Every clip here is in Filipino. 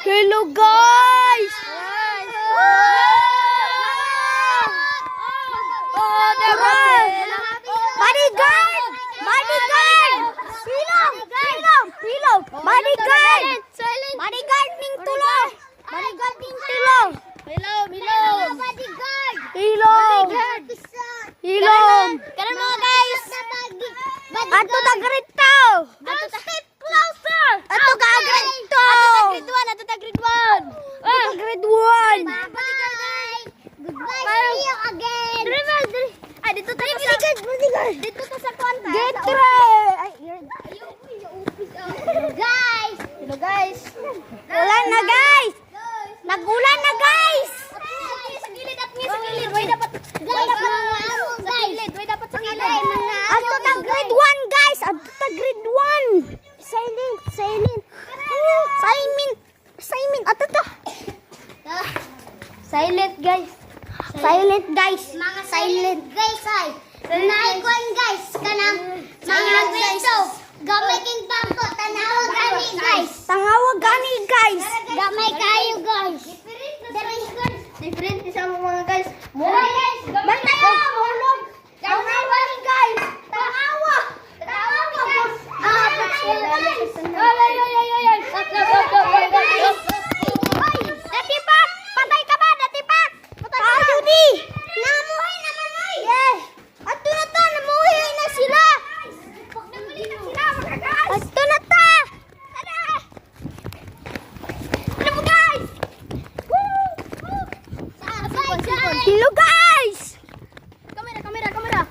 Hello guys! Oh, bodyguard! Bodyguard! Silong! Silong! Silong! Bodyguard! Bodyguard ning tulong! Bodyguard ning tulong! Hilom, hilom. Hilong! Hilong! Karon mga guys. Ato tagrito! Step closer. Ato kagrito! Grade 1, ato ta grade 1. Ato grade 1! Goodbye. See you again. Ah, dito ta sa dito ta sa konta. Get ready! Ay, Guys. Hello guys. ulan na guys! Nagulan na guys! Sa gilid at sa gilid. Way dapat. Guys, sa gilid. Way dapat sa gilid. Ato ta grade 1 guys! Ato ta grade 1! Silent! Silent! Silent! Silent! Ato ta! Silent guys. Silent guys! Mga silent guys ay. Naikon guys kanang mga grito. Gamay king bangko tanawa gani guys. Tangawag gani guys! Gamay kayo guys. Different sa mga guys. Guys, bantay mo hulog. Gamay gani guys. Tanawa. Tanawa guys. Ah, guys. Ay. Natipak! Patay ka ba? Natipak! Ah, Judy! Namuhay naman oy. Yes! Ato na ta! Namuhay na sila! Ato na ta! Tara! Ano mo guys? Hello guys! Kamera.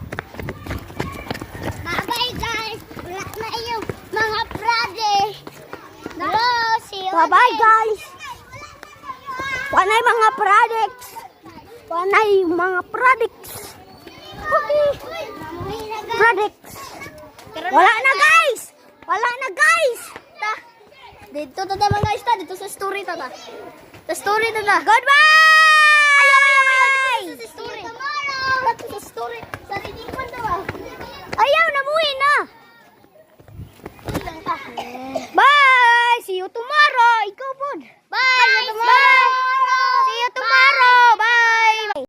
Bye-bye guys. Wala na yung mga project. Hello, see you. Bye-bye guys! Wanay mga products! Wanay mga products! Okay! Products! Wala na guys! Wala na guys! Dito ta mga guys ta. Dito sa story ta ta. Sa story ta ta. Goodbye!